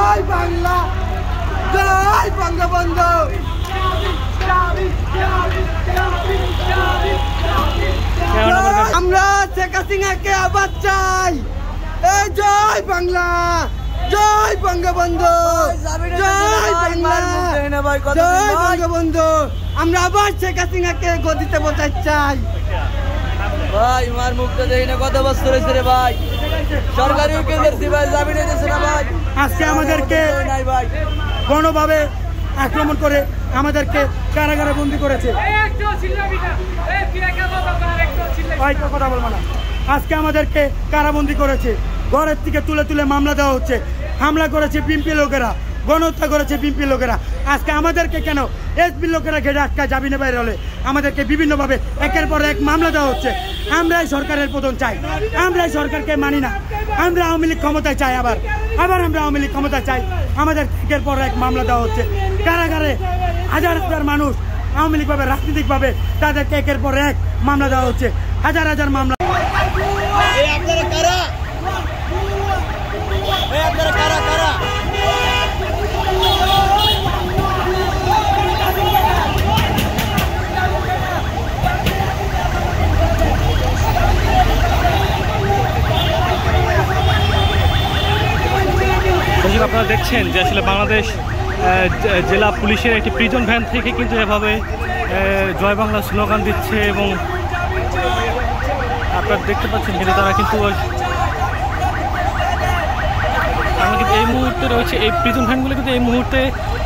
জয় বাংলা, জয় বঙ্গবন্ধু। আমরা শেখ হাসিনাকে আবার চাই। এই জয় বাংলা, জয় বঙ্গবন্ধু, জয় বাংলা, জয় বঙ্গবন্ধু। আমরা আবার শেখ হাসিনাকে গদিতে বসাতে চাই। ভাই মার মুখটা দেখি না, কত বছর হয়েছে রে ভাই, সরকারি উকিল ধরছি ভাই, জামিনে দিচ্ছে না ভাই। আজকে আমাদেরকে গণভাবে আক্রমণ করে আমাদেরকে কারাগারে বন্দি করেছে। কথা বলবো না। আজকে আমাদেরকে কারাবন্দি করেছে, ঘরের থেকে তুলে তুলে মামলা দেওয়া হচ্ছে। হামলা করেছে বিএনপি লোকেরা, গণহত্যা করেছে বিএনপি লোকেরা। আজকে আমাদেরকে কেন এসপি লোকেরা ঘেরে আটকায়, জামিনে বাইরে হলে আমাদেরকে বিভিন্নভাবে একের পর এক মামলা দেওয়া হচ্ছে। আমরাই সরকারের পতন চাই, আমরাই সরকারকে মানি না। আমরা আওয়ামী লীগ ক্ষমতায় চাই, আবার আমরা আওয়ামী লীগ ক্ষমতায় চাই। আমাদের একের পর এক মামলা দেওয়া হচ্ছে। কারাগারে হাজার হাজার মানুষ আওয়ামী লীগভাবে রাজনৈতিকভাবে তাদেরকে একের পর এক মামলা দেওয়া হচ্ছে, হাজার হাজার মামলা। আপনারা দেখছেন যে আসলে বাংলাদেশ জেলা পুলিশের একটি প্রিজন ভ্যান থেকে কিন্তু এভাবে জয় বাংলা স্লোগান দিচ্ছে এবং আপনারা দেখতে পাচ্ছেন কিন্তু তারা কিন্তু আমরা কিন্তু এই মুহূর্তে রয়েছে এই প্রিজন ভ্যানগুলো কিন্তু এই মুহূর্তে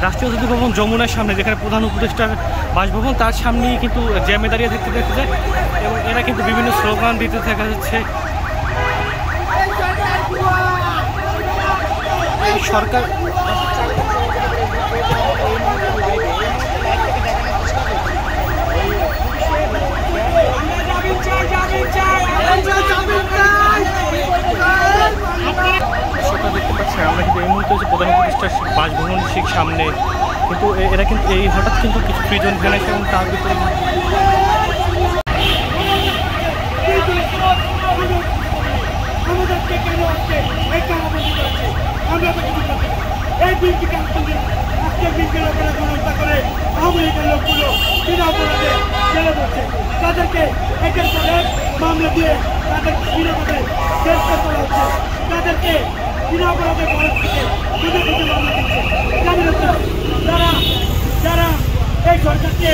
রাষ্ট্রীয় অতিথি ভবন যমুনার সামনে, যেখানে প্রধান উপদেষ্টার বাসভবন, তার সামনেই কিন্তু জ্যামে দাঁড়িয়ে দেখতে যায় এবং এরা কিন্তু বিভিন্ন স্লোগান দিতে দেখা যাচ্ছে। সরকার দেখতে পাচ্ছি আমরা কিন্তু এই মুহূর্তে হচ্ছে প্রধান উপদেষ্টার বাসভবন ঠিক সামনে, কিন্তু এরা কিন্তু এই হঠাৎ কিন্তু কিছু প্রিজন ভ্যান এসে এবং তার ভিতরে তাদেরকে একের পর এক মামলা দিয়ে তাদেরকে বিনাপদে গ্রেফতার করা হচ্ছে। তাদেরকে বিনাপদে ভারত থেকে খুঁজে খুঁজে মামলা দিচ্ছে। যারা যারা এই সরকারকে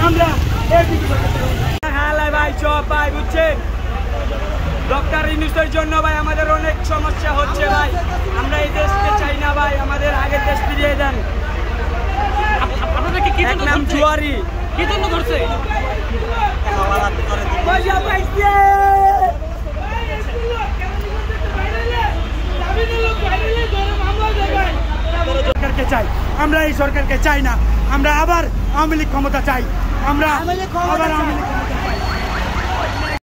আমরা এই ভাই সব ভাই বুঝছেন, ডক্টর ইউনূসের জন্য ভাই আমাদের অনেক সমস্যা হচ্ছে ভাই। আমরা এই দেশকে চাই না ভাই, আমাদের আগের দেশ ফিরিয়ে দেন। আপনাদেরকে কি নাম জুয়ারি কি জন্য ধরছে? সরকারকে চাই, আমরা এই সরকারকে চাই না। আমরা আবার আওয়ামী লীগ ক্ষমতা চাই। আমরা আবার আওয়ামী লীগ